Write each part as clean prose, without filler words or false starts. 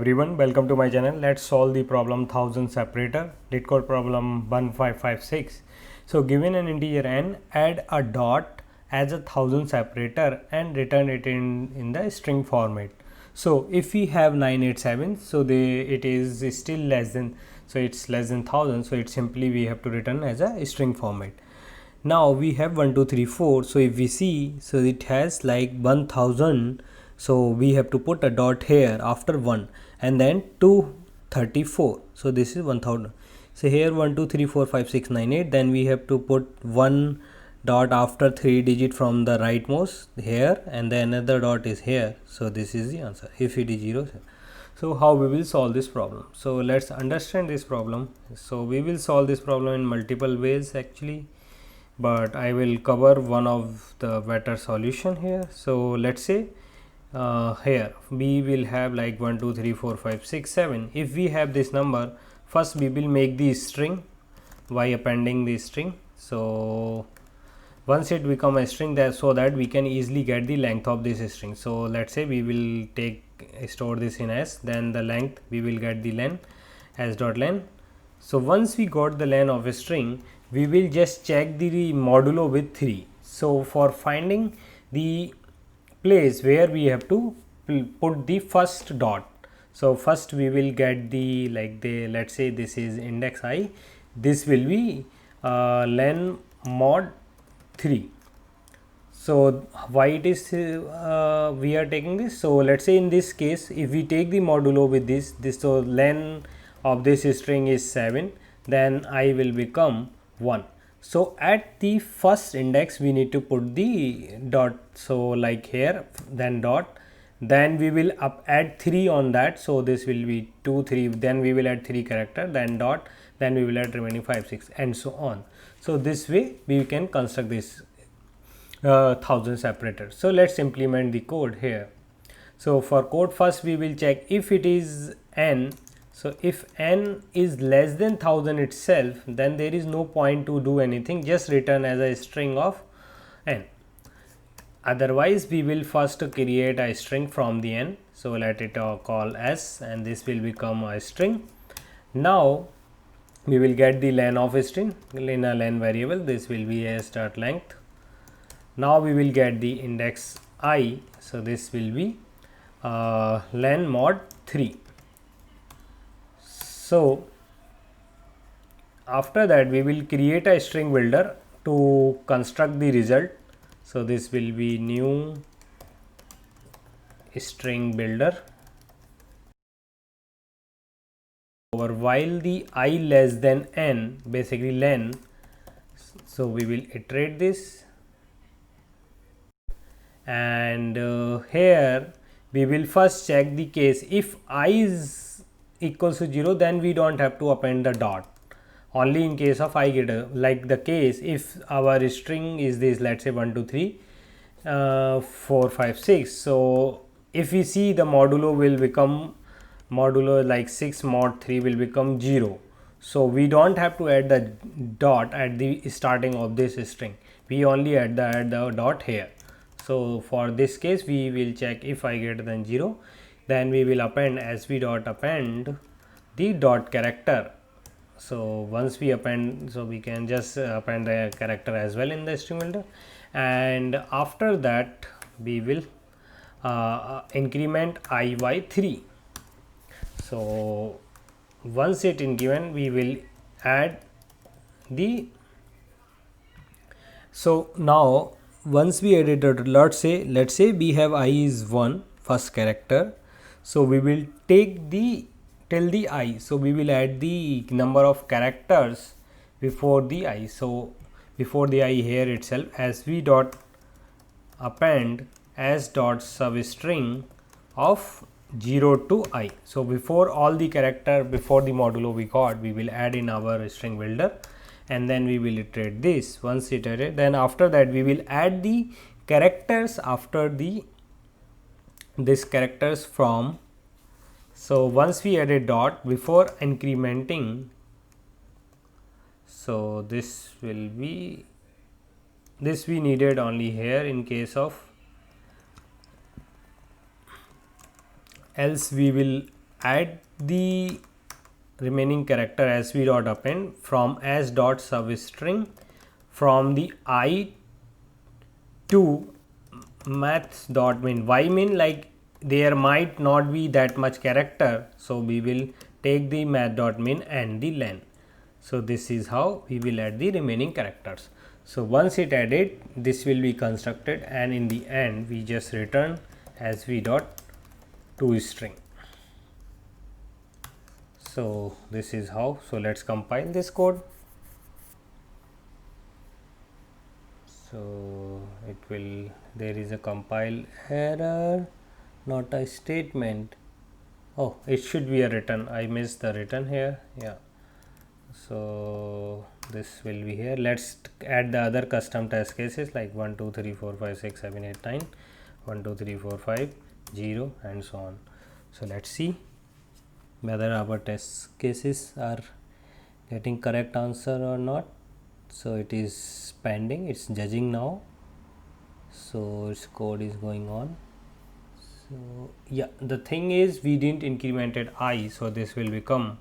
Everyone, welcome to my channel. Let's solve the problem 1000 separator. Lit code problem 1556. So given an integer n, add a dot as a 1000 separator and return it in the string format. So if we have 987, so it is still less than, so it's less than 1000, so it simply we have to return as a string format. Now we have 1 2 3 4, so if we see, so it has like 1000, so we have to put a dot here after 1 and then 234, so this is 1000. So here 1 2 3 4 5 6 9 8, then we have to put one dot after 3 digit from the rightmost here, and then another dot is here, so this is the answer if it is 0. So how we will solve this problem? So let's understand this problem. So we will solve this problem in multiple ways actually, but I will cover one of the better solution here. So let's say here we will have like 1 2 3 4 5 6 7. If we have this number, first we will make the string by appending the string. So once it become a string, that so that we can easily get the length of this string. So let's say we will store this in s, then the length we will get the len, s dot len. So once we got the len of a string, we will just check the modulo with 3. So for finding the place where we have to put the first dot, so first we will get the let's say this is index I, this will be len mod 3. So why it is we are taking this? So let's say in this case, if we take the modulo with this so len of this string is 7, then I will become 1. So at the first index we need to put the dot, so like here, then dot, then we will add 3 on that, so this will be 2 3, then we will add 3 character, then dot, then we will add remaining 5 6 and so on. So this way we can construct this 1000 separator. So let's implement the code here. So for code, first we will check if it is n. So if n is less than 1000 itself, then there is no point to do anything, just return as a string of n. Otherwise we will first create a string from the n, so let it call s, and this will become a string. Now we will get the len of a string in a len variable, this will be s dot length. Now we will get the index I, so this will be len mod 3. So after that we will create a string builder to construct the result. So this will be new string builder over while the I less than n, basically len. So we will iterate this, and here we will first check the case if I is equals to 0, then we don't have to append the dot. Only in case of I greater, like the case if our string is this, let's say 1 2 3 4 5 6. So if we see the modulo will become modulo like 6 mod 3 will become 0. So we don't have to add the dot at the starting of this string, we only add the dot here. So for this case we will check if I greater than 0, then we will append sv dot append the dot character. So once we append, so we can just append the character as well in the string builder, and after that we will increment I by 3. So once it increment, we will add the, so now once we added it, let's say we have I is 1 first character, so we will take the till the I, so we will add the number of characters before the I. So before the I here itself, sv dot append s dot substring of 0 to I. So before all the character, before the modulo we got, we will add in our string builder, and then we will iterate this. Once iterated, then after that we will add the characters after this characters from. So once we add a dot before incrementing, so this will be, this we needed only here in case of, else we will add the remaining character sv dot append from as dot service string from the I to maths dot min. Why mean? Like there might not be that much character, so we will take the math dot min and the len. So this is how we will add the remaining characters. So once it added, this will be constructed, and in the end we just return sv dot to string. So this is how. So let's compile this code. So it will, there is a compile error, not a statement. Oh, it should be a return. I missed the return here. Yeah. So this will be here. Let's add the other custom test cases like 1 2 3 4 5 6 7 8 9, 1 2 3 4 5 0 and so on. So let's see whether our test cases are getting correct answer or not. So it is pending, it's judging now, so its code is going on. So yeah, the thing is we didn't incremented I, so this will become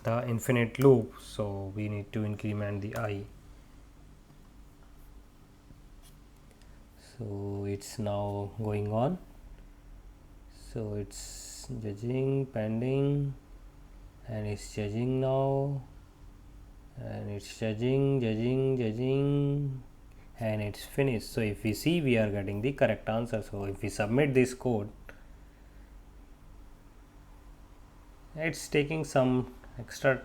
the infinite loop, so we need to increment the I. So it's now going on, so it's judging, pending, and it's judging now, and it's judging, and it's finished. So if we see, we are getting the correct answer. So if we submit this code, it's taking some extra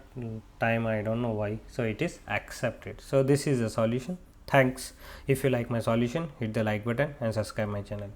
time, I don't know why. So it is accepted. So this is the solution. Thanks. If you like my solution, hit the like button and subscribe my channel.